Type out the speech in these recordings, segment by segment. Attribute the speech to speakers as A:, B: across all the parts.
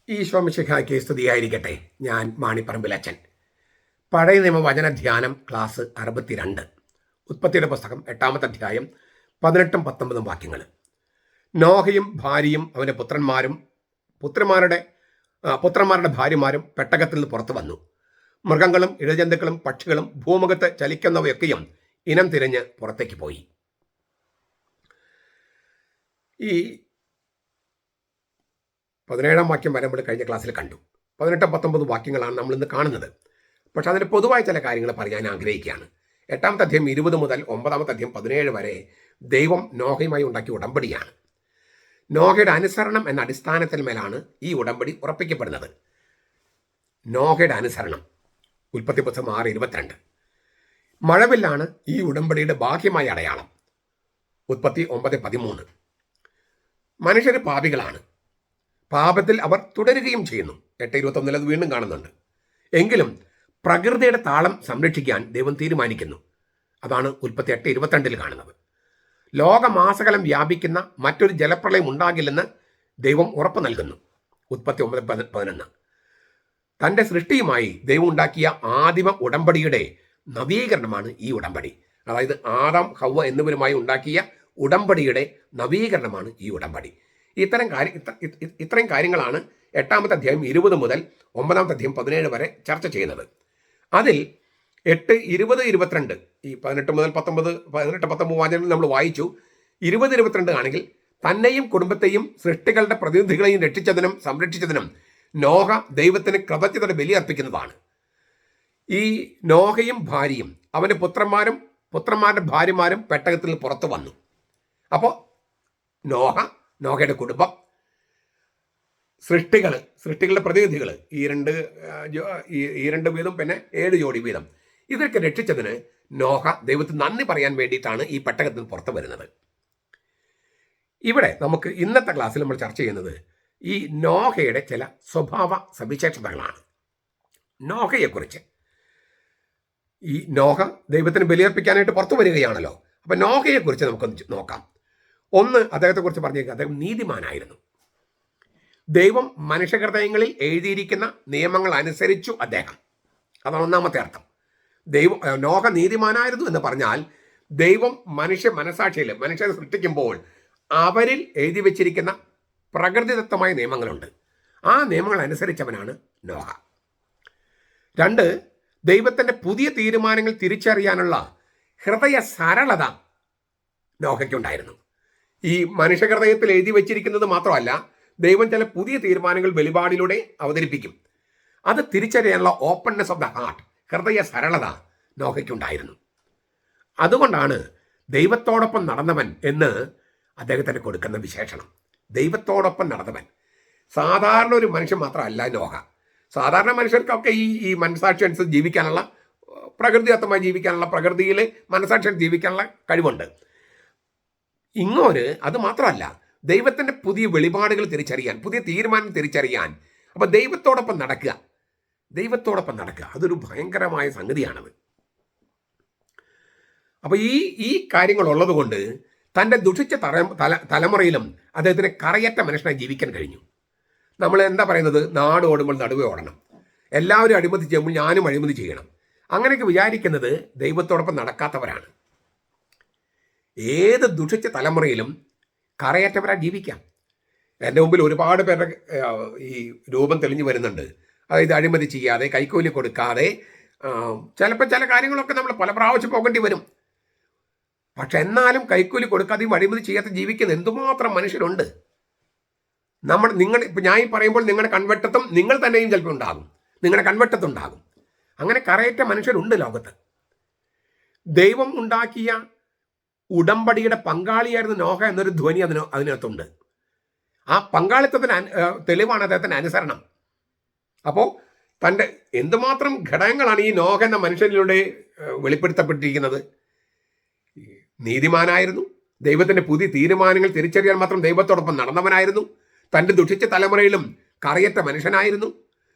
A: ഈശോ മിശിഹായ്ക്ക് സ്തുതിയായിരിക്കട്ടെ. ഞാൻ മാണിപ്പറമ്പിലച്ചൻ. പഴയ നിയമ വചന ധ്യാനം ക്ലാസ് 62. ഉൽപ്പത്തിയുടെ പുസ്തകം 8-ാമത്തെ അധ്യായം 18-19 വാക്യങ്ങൾ. നോഹയും ഭാര്യയും അവൻ്റെ പുത്രന്മാരുടെ ഭാര്യമാരും പെട്ടകത്തിൽ നിന്ന് പുറത്തു വന്നു. മൃഗങ്ങളും ഇഴജന്തുക്കളും പക്ഷികളും ഭൂമുഖത്ത് ചലിക്കുന്നവയൊക്കെയും ഇനം തിരിഞ്ഞ് പുറത്തേക്ക് പോയി. ഈ 17-ാം വാക്യം വരെ നമ്മൾ കഴിഞ്ഞ ക്ലാസ്സിൽ കണ്ടു. 18-19 വാക്യങ്ങളാണ് നമ്മൾ ഇന്ന് കാണുന്നത്. പക്ഷെ അതിന് പൊതുവായ ചില കാര്യങ്ങൾ പറയാൻ ആഗ്രഹിക്കുകയാണ്. 8-ാമത്തെ അധ്യായം 20 മുതൽ 9-ാമത്തെ അധ്യായം 17 വരെ ദൈവം നോഹയുമായി ഉണ്ടാക്കിയ ഉടമ്പടിയാണ്. നോഹയുടെ അനുസരണം എന്ന അടിസ്ഥാനത്തിൽ മേലാണ് ഈ ഉടമ്പടി ഉറപ്പിക്കപ്പെടുന്നത്. നോഹയുടെ അനുസരണം. ഉൽപ്പത്തി പുസ്തകം 6:22. മഴവില്ലാണ് ഈ ഉടമ്പടിയുടെ ബാഹ്യമായ അടയാളം. ഉൽപ്പത്തി 9:13. മനുഷ്യർ പാപികളാണ്. പാപത്തിൽ അവർ തുടരുകയും ചെയ്യുന്നു. 8:21 അത് വീണ്ടും കാണുന്നുണ്ട്. എങ്കിലും പ്രകൃതിയുടെ താളം സംരക്ഷിക്കാൻ ദൈവം തീരുമാനിക്കുന്നു. അതാണ് ഉൽപ്പത്തി 8:22 കാണുന്നത്. ലോകമാസകലം വ്യാപിക്കുന്ന മറ്റൊരു ജലപ്രളയം ഉണ്ടാകില്ലെന്ന് ദൈവം ഉറപ്പ് നൽകുന്നു. ഉൽപ്പത്തി 9:11. തൻ്റെ സൃഷ്ടിയുമായി ദൈവം ഉണ്ടാക്കിയ ആദിമ ഉടമ്പടിയുടെ നവീകരണമാണ് ഈ ഉടമ്പടി. അതായത് ആദാം ഹവ്വ എന്നിവരുമായി ഉണ്ടാക്കിയ ഉടമ്പടിയുടെ നവീകരണമാണ് ഈ ഉടമ്പടി. ഇത്രയും കാര്യങ്ങളാണ് 8-ാമത്തെ അധ്യായം 20 മുതൽ 9-ാമത്തെ അധ്യായം 17 വരെ ചർച്ച ചെയ്യുന്നത്. അതിൽ 8, 20, 22 ഈ 18 മുതൽ 19 വാചകങ്ങൾ നമ്മൾ വായിച്ചു. 20, 22 ആണെങ്കിൽ തന്നെയും കുടുംബത്തെയും സൃഷ്ടികളുടെ പ്രതിനിധികളെയും രക്ഷിച്ചതിനും സംരക്ഷിച്ചതിനും നോഹ ദൈവത്തിന് കൃതജ്ഞതയുടെ ബലി അർപ്പിക്കുന്നതാണ്. ഈ നോഹയും ഭാര്യയും അവൻ്റെ പുത്രന്മാരുടെ ഭാര്യമാരും പെട്ടകത്തിൽ നിന്ന് പുറത്തു വന്നു. അപ്പോൾ നോഹയുടെ കുടുംബം, സൃഷ്ടികളുടെ പ്രതിനിധികൾ, ഈ രണ്ട് വീതം, പിന്നെ 7 ജോഡി വീതം, ഇതൊക്കെ രക്ഷിച്ചതിന് നോഹ ദൈവത്തിന് നന്ദി പറയാൻ വേണ്ടിയിട്ടാണ് ഈ പെട്ടകത്തിൽ പുറത്തു വരുന്നത്. ഇവിടെ നമുക്ക് ഇന്നത്തെ ക്ലാസ്സിൽ നമ്മൾ ചർച്ച ചെയ്യുന്നത് ഈ നോഹയുടെ ചില സ്വഭാവ സവിശേഷതകളാണ്. നോഹയെക്കുറിച്ച്. ഈ നോഹ ദൈവത്തിന് ബലിയർപ്പിക്കാനായിട്ട് പുറത്തു വരികയാണല്ലോ. അപ്പം നോഹയെക്കുറിച്ച് നമുക്കൊന്ന് നോക്കാം. ഒന്ന്, അദ്ദേഹത്തെക്കുറിച്ച് പറഞ്ഞേക്കുക, അദ്ദേഹം നീതിമാനായിരുന്നു. ദൈവം മനുഷ്യഹൃദയങ്ങളിൽ എഴുതിയിരിക്കുന്ന നിയമങ്ങൾ അനുസരിച്ചു അദ്ദേഹം. അതാണ് ഒന്നാമത്തെ അർത്ഥം. നോഹ നീതിമാനായിരുന്നു എന്ന് പറഞ്ഞാൽ ദൈവം മനസാക്ഷിയിൽ മനുഷ്യരെ സൃഷ്ടിക്കുമ്പോൾ അവരിൽ എഴുതി വെച്ചിരിക്കുന്ന പ്രകൃതിദത്തമായ നിയമങ്ങളുണ്ട്. ആ നിയമങ്ങൾ അനുസരിച്ചവനാണ് നോഹ. 2, ദൈവത്തിൻ്റെ പുതിയ തീരുമാനങ്ങൾ തിരിച്ചറിയാനുള്ള ഹൃദയ സരളത നോഹയ്ക്കുണ്ടായിരുന്നു. ഈ മനുഷ്യഹൃദയത്തിൽ എഴുതി വെച്ചിരിക്കുന്നത് മാത്രമല്ല, ദൈവം ചില പുതിയ തീരുമാനങ്ങൾ വെളിപാടിലൂടെ അവതരിപ്പിക്കും. അത് തിരിച്ചറിയാനുള്ള ഓപ്പൺനെസ് ഓഫ് ദ ഹാർട്ട്, ഹൃദയ സരളത നോഹയ്ക്കുണ്ടായിരുന്നു. അതുകൊണ്ടാണ് ദൈവത്തോടൊപ്പം നടന്നവൻ എന്ന് അദ്ദേഹത്തിന് കൊടുക്കുന്ന വിശേഷണം. ദൈവത്തോടൊപ്പം നടന്നവൻ. സാധാരണ ഒരു മനുഷ്യൻ മാത്രമല്ല നോഹ. സാധാരണ മനുഷ്യർക്കൊക്കെ ഈ മനസാക്ഷി അനുസരിച്ച് ജീവിക്കാനുള്ള, പ്രകൃതിദത്തമായി ജീവിക്കാനുള്ള, പ്രകൃതിയിൽ മനസാക്ഷി ജീവിക്കാനുള്ള കഴിവുണ്ട്. അത് മാത്രമല്ല, ദൈവത്തിൻ്റെ പുതിയ വെളിപാടുകൾ തിരിച്ചറിയാൻ, പുതിയ തീരുമാനം തിരിച്ചറിയാൻ. അപ്പം ദൈവത്തോടൊപ്പം നടക്കുക അതൊരു ഭയങ്കരമായ സംഗതിയാണത്. അപ്പോൾ ഈ കാര്യങ്ങൾ ഉള്ളതുകൊണ്ട് തൻ്റെ ദുഷിച്ച തലമുറയിലും അദ്ദേഹത്തിന് കറയറ്റ മനുഷ്യനായി ജീവിക്കാൻ കഴിഞ്ഞു. നമ്മൾ എന്താ പറയുന്നത്, നാട് ഓടുമ്പോൾ നടുവേ ഓടണം, എല്ലാവരും അഴിമതി ചെയ്യുമ്പോൾ ഞാനും അഴിമതി ചെയ്യണം, അങ്ങനെയൊക്കെ വിചാരിക്കുന്നത് ദൈവത്തോടൊപ്പം നടക്കാത്തവരാണ്. ഏത് ദുഷിച്ച തലമുറയിലും കറയറ്റവരായി ജീവിക്കാം. എൻ്റെ മുമ്പിൽ ഒരുപാട് പേരുടെ ഈ രൂപം തെളിഞ്ഞു വരുന്നുണ്ട്. അതായത് അഴിമതി ചെയ്യാതെ, കൈക്കൂലി കൊടുക്കാതെ, ചിലപ്പോൾ ചില കാര്യങ്ങളൊക്കെ നമ്മൾ പല പ്രാവശ്യം പോകേണ്ടി വരും. പക്ഷെ എന്നാലും കൈക്കൂലി കൊടുക്കാതെയും അഴിമതി ചെയ്യാതെ ജീവിക്കുന്ന എന്തുമാത്രം മനുഷ്യരുണ്ട്. ഇപ്പം ഞാൻ പറയുമ്പോൾ നിങ്ങളുടെ കൺവെട്ടത്തും നിങ്ങൾ തന്നെയും ചിലപ്പോൾ ഉണ്ടാകും, നിങ്ങളുടെ കൺവെട്ടത്തുണ്ടാകും. അങ്ങനെ കറയറ്റ മനുഷ്യരുണ്ട് ലോകത്ത്. ദൈവം ഉണ്ടാക്കിയ ഉടമ്പടിയുടെ പങ്കാളിയായിരുന്നു നോഹ എന്നൊരു ധ്വനി അതിനകത്തുണ്ട്. ആ പങ്കാളിത്തത്തിന് തെളിവാണ് അദ്ദേഹത്തിൻ്റെ അനുസരണം. അപ്പോൾ തൻ്റെ എന്തുമാത്രം ഘടകങ്ങളാണ് ഈ നോഹ എന്ന മനുഷ്യനിലൂടെ വെളിപ്പെടുത്തപ്പെട്ടിരിക്കുന്നത്. നീതിമാനായിരുന്നു, ദൈവത്തിൻ്റെ പുതിയ തീരുമാനങ്ങൾ തിരിച്ചറിയാൻ മാത്രം ദൈവത്തോടൊപ്പം നടന്നവനായിരുന്നു, തൻ്റെ ദുഷിച്ച തലമുറയിലും കറയറ്റ മനുഷ്യനായിരുന്നു,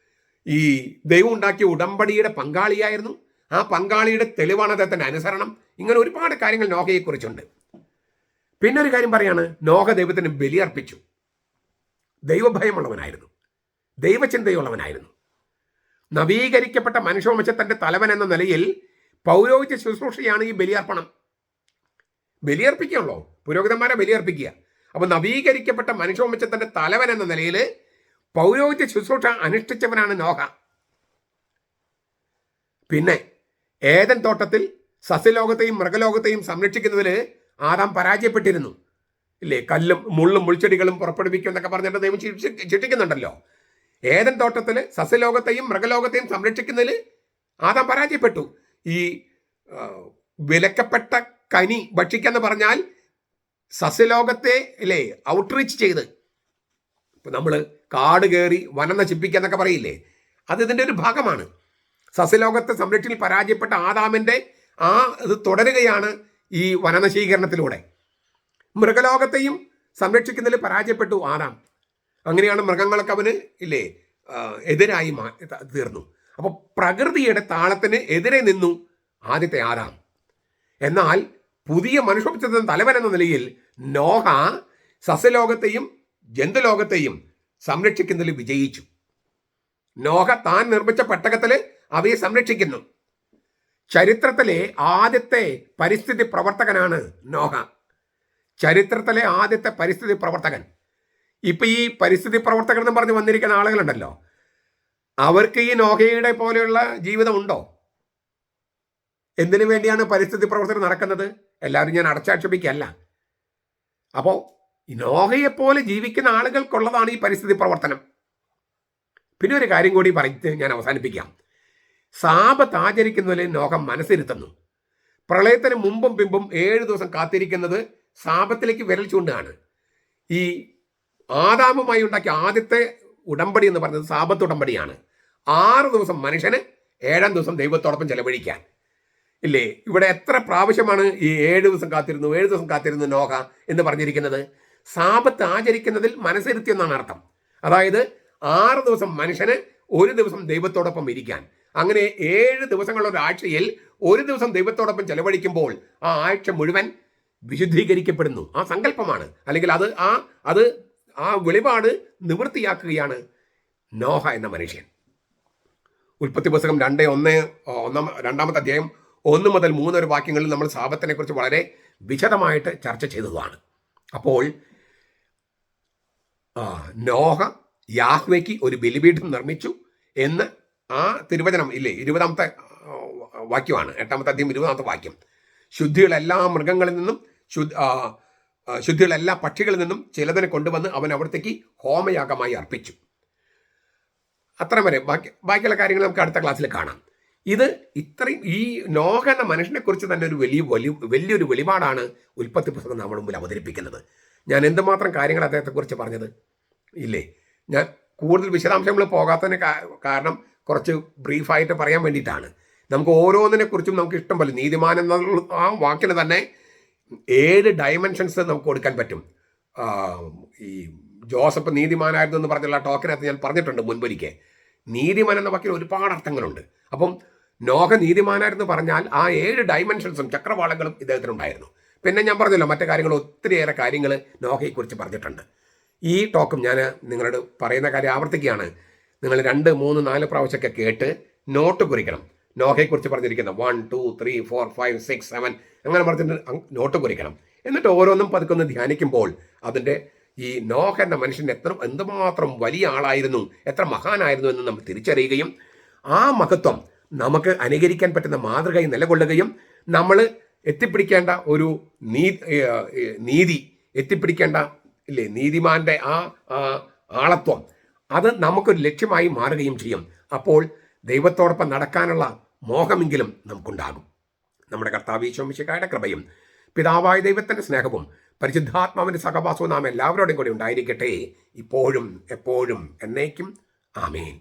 A: ഈ ദൈവം ഉണ്ടാക്കിയ ഉടമ്പടിയുടെ പങ്കാളിയായിരുന്നു, ആ പങ്കാളിയുടെ തെളിവാണ് അദ്ദേഹത്തിൻ്റെ അനുസരണം. ഇങ്ങനെ ഒരുപാട് കാര്യങ്ങൾ നോഹയെക്കുറിച്ചുണ്ട്. പിന്നെ ഒരു കാര്യം പറയാണ്, നോഹ ദൈവത്തിന് ബലിയർപ്പിച്ചു. ദൈവഭയമുള്ളവനായിരുന്നു. ദൈവചിന്തയുള്ളവനായിരുന്നു. നവീകരിക്കപ്പെട്ട മനുഷ്യവംശത്തിന്റെ തലവൻ എന്ന നിലയിൽ പൗരോഹിത്യ ശുശ്രൂഷയാണ് ഈ ബലിയർപ്പണം. ബലിയർപ്പിക്കുകയുള്ളൂ, പുരോഹിതന്മാരെ ബലിയർപ്പിക്കുക. അപ്പൊ നവീകരിക്കപ്പെട്ട മനുഷ്യവംശത്തിന്റെ തലവൻ എന്ന നിലയിൽ പൗരോഹിത്യ ശുശ്രൂഷ അനുഷ്ഠിച്ചവനാണ് നോഹ. പിന്നെ ഏദൻ തോട്ടത്തിൽ സസ്യലോകത്തെയും മൃഗലോകത്തെയും സംരക്ഷിക്കുന്നതിൽ ആദാം പരാജയപ്പെട്ടിരുന്നു. ഇല്ലേ, കല്ലും മുള്ളും മുൾച്ചെടികളും പുറപ്പെടുവിക്കും എന്നൊക്കെ പറഞ്ഞിട്ട് ദൈവം ശിക്ഷിക്കുന്നുണ്ടല്ലോ. ഏദൻ തോട്ടത്തിൽ സസ്യലോകത്തെയും മൃഗലോകത്തെയും സംരക്ഷിക്കുന്നതിൽ ആദാം പരാജയപ്പെട്ടു. ഈ വിലക്കപ്പെട്ട കനി ഭക്ഷിക്കാന്ന് പറഞ്ഞാൽ സസ്യലോകത്തെ ഇല്ലേ ഔട്ട്റീച്ച് ചെയ്ത്, ഇപ്പം നമ്മൾ കാട് കയറി വനം നശിപ്പിക്കുക എന്നൊക്കെ പറയില്ലേ, അത് ഇതിൻ്റെ ഒരു ഭാഗമാണ്. സസ്യലോകത്തെ സംരക്ഷണയിൽ പരാജയപ്പെട്ട ആദാമിൻ്റെ ആ ഇത് തുടരുകയാണ് ഈ വനനശീകരണത്തിലൂടെ. മൃഗലോകത്തെയും സംരക്ഷിക്കുന്നതിൽ പരാജയപ്പെട്ടു ആദാം. അങ്ങനെയാണ് മൃഗങ്ങളൊക്കെ അവന് ഇല്ലേ എതിരായി തീർന്നു. അപ്പോൾ പ്രകൃതിയുടെ താളത്തിന് എതിരെ നിന്നു ആദ്യത്തെ ആദാം. എന്നാൽ പുതിയ മനുഷ്യവംശത്തിന്റെ തലവൻ എന്ന നിലയിൽ നോഹ സസ്യലോകത്തെയും ജന്തുലോകത്തെയും സംരക്ഷിക്കുന്നതിൽ വിജയിച്ചു. നോഹ താൻ നിർമ്മിച്ച പെട്ടകത്തിൽ അവയെ സംരക്ഷിക്കുന്നു. ചരിത്രത്തിലെ ആദ്യത്തെ പരിസ്ഥിതി പ്രവർത്തകനാണ് നോഹ. ചരിത്രത്തിലെ ആദ്യത്തെ പരിസ്ഥിതി പ്രവർത്തകൻ. ഇപ്പൊ ഈ പരിസ്ഥിതി പ്രവർത്തകൻ എന്ന് പറഞ്ഞ് വന്നിരിക്കുന്ന ആളുകളുണ്ടല്ലോ, അവർക്ക് ഈ നോഹയുടെ പോലെയുള്ള ജീവിതം ഉണ്ടോ? എന്തിനു വേണ്ടിയാണ് പരിസ്ഥിതി പ്രവർത്തനം നടക്കുന്നത്? എല്ലാവരും ഞാൻ അടച്ചാക്ഷേപിക്കല്ല. അപ്പോൾ നോഹയെപ്പോലെ ജീവിക്കുന്ന ആളുകൾക്കുള്ളതാണ് ഈ പരിസ്ഥിതി പ്രവർത്തനം. പിന്നെ ഒരു കാര്യം കൂടി പറഞ്ഞ് ഞാൻ അവസാനിപ്പിക്കാം. സാബത്ത് ആചരിക്കുന്നതിൽ നോഹ മനസ്സിരുത്തുന്നു. പ്രളയത്തിന് മുമ്പും പിമ്പും 7 ദിവസം കാത്തിരിക്കുന്നത് സാബത്തിലേക്ക് വിരൽ ചൂണ്ടാണ്. ഈ ആദാമുമായി ഉണ്ടാക്കിയ ആദ്യത്തെ ഉടമ്പടി എന്ന് പറയുന്നത് സാബത്ത് ഉടമ്പടിയാണ്. 6 ദിവസം മനുഷ്യന്, 7-ാം ദിവസം ദൈവത്തോടൊപ്പം ചെലവഴിക്കാൻ. ഇല്ലേ, ഇവിടെ എത്ര പ്രാവശ്യമാണ് ഈ 7 ദിവസം കാത്തിരുന്നു 7 ദിവസം കാത്തിരുന്നു നോഹ എന്ന് പറഞ്ഞിരിക്കുന്നത്? സാബത്ത് ആചരിക്കുന്നതിൽ മനസ്സിരുത്തി എന്നാണ് അർത്ഥം. അതായത് 6 ദിവസം മനുഷ്യന്, 1 ദിവസം ദൈവത്തോടൊപ്പം ഇരിക്കാൻ. അങ്ങനെ 7 ദിവസങ്ങളുള്ള ഒരാഴ്ചയിൽ 1 ദിവസം ദൈവത്തോടൊപ്പം ചെലവഴിക്കുമ്പോൾ ആ ആഴ്ച മുഴുവൻ വിശുദ്ധീകരിക്കപ്പെടുന്നു. ആ സങ്കല്പമാണ്, അല്ലെങ്കിൽ അത് ആ വെളിപാട് നിവൃത്തിയാക്കുകയാണ് നോഹ എന്ന മനുഷ്യൻ. ഉൽപ്പത്തി പുസ്തകം 2:1 അധ്യായം 1 മുതൽ 3 വരെ വാക്യങ്ങളിൽ നമ്മൾ സാബത്തിനെ കുറിച്ച് വളരെ വിശദമായിട്ട് ചർച്ച ചെയ്തതാണ്. അപ്പോൾ നോഹ യാഹ്വേക്ക് ഒരു ബലിപീഠം നിർമ്മിച്ചു എന്ന് ആ തിരുവചനം ഇല്ലേ 20-ാമത്തെ വാക്യമാണ്, 8-ാമത്തെ അധ്യായം 20-ാമത്തെ വാക്യം. ശുദ്ധിയുള്ള എല്ലാ മൃഗങ്ങളിൽ നിന്നും ശുദ്ധിയുള്ള എല്ലാ പക്ഷികളിൽ നിന്നും ചിലതിനെ കൊണ്ടുവന്ന് അവൻ അവിടത്തേക്ക് ഹോമയാഗമായി അർപ്പിച്ചു. അത്ര വരെ. ബാക്കിയുള്ള കാര്യങ്ങൾ നമുക്ക് അടുത്ത ക്ലാസ്സിൽ കാണാം. ഇത് ഇത്രയും ഈ നോഹ എന്ന മനുഷ്യനെ കുറിച്ച് തന്നെ ഒരു വലിയൊരു വെളിപാടാണ് ഉൽപ്പത്തി പുസ്തകം നമ്മുടെ മുമ്പിൽ അവതരിപ്പിക്കുന്നത്. ഞാൻ എന്തുമാത്രം കാര്യങ്ങൾ അദ്ദേഹത്തെക്കുറിച്ച് പറഞ്ഞത് ഇല്ലേ. ഞാൻ കൂടുതൽ വിശദാംശങ്ങൾ പോകാത്തതിന് കാരണം കുറച്ച് ബ്രീഫായിട്ട് പറയാൻ വേണ്ടിയിട്ടാണ്. നമുക്ക് ഓരോന്നിനെ കുറിച്ചും നമുക്ക് ഇഷ്ടം പോലെ, നീതിമാൻ എന്നുള്ള ആ വാക്കിന് തന്നെ 7 ഡയമെൻഷൻസ് നമുക്ക് കൊടുക്കാൻ പറ്റും. ഈ ജോസഫ് നീതിമാനായിരുന്നു എന്ന് പറഞ്ഞുള്ള ടോക്കിനകത്ത് ഞാൻ പറഞ്ഞിട്ടുണ്ട് മുൻപൊരിക്കൽ. നീതിമാൻ എന്ന വാക്കിന് ഒരുപാട് അർത്ഥങ്ങളുണ്ട്. അപ്പം നോഹ നീതിമാനായിരുന്നു പറഞ്ഞാൽ ആ 7 ഡയമെൻഷൻസും ചക്രവാളങ്ങളും ഇദ്ദേഹത്തിനുണ്ടായിരുന്നു. പിന്നെ ഞാൻ പറഞ്ഞല്ലോ മറ്റു കാര്യങ്ങൾ, ഒത്തിരിയേറെ കാര്യങ്ങൾ നോഹയെക്കുറിച്ച് പറഞ്ഞിട്ടുണ്ട്. ഈ ടോക്കും ഞാൻ നിങ്ങളോട് പറയുന്ന കാര്യം ആവർത്തിക്കുകയാണ്. നിങ്ങൾ 2, 3, 4 പ്രാവശ്യമൊക്കെ കേട്ട് നോട്ട് കുറിക്കണം. നോഹയെക്കുറിച്ച് പറഞ്ഞിരിക്കുന്ന 1, 2, 3, 4, 5, 6, 7 അങ്ങനെ പറഞ്ഞിട്ട് നോട്ട് കുറിക്കണം. എന്നിട്ട് ഓരോന്നും പതുക്കൊന്ന് ധ്യാനിക്കുമ്പോൾ അതിൻ്റെ ഈ നോഹ എന്ന മനുഷ്യൻ എന്തുമാത്രം വലിയ ആളായിരുന്നു, എത്ര മഹാനായിരുന്നു എന്ന് നമ്മൾ തിരിച്ചറിയുകയും ആ മഹത്വം നമുക്ക് അനുകരിക്കാൻ പറ്റുന്ന മാതൃകയിൽ നിലകൊള്ളുകയും നമ്മൾ എത്തിപ്പിടിക്കേണ്ട ഒരു നീതി എത്തിപ്പിടിക്കേണ്ട ഇല്ലേ നീതിമാന്റെ ആ ആളത്വം അത് നമുക്കൊരു ലക്ഷ്യമായി മാറുകയും ചെയ്യും. അപ്പോൾ ദൈവത്തോടൊപ്പം നടക്കാനുള്ള മോഹമെങ്കിലും നമുക്കുണ്ടാകും. നമ്മുടെ കർത്താവ് ഈശോ മിശിഹായുടെ കൃപയും പിതാവായ ദൈവത്തിൻ്റെ സ്നേഹവും പരിശുദ്ധാത്മാവിൻ്റെ സഹവാസവും നാം എല്ലാവരോടും കൂടി ഉണ്ടായിരിക്കട്ടെ, ഇപ്പോഴും എപ്പോഴും എന്നേക്കും. ആമേൻ.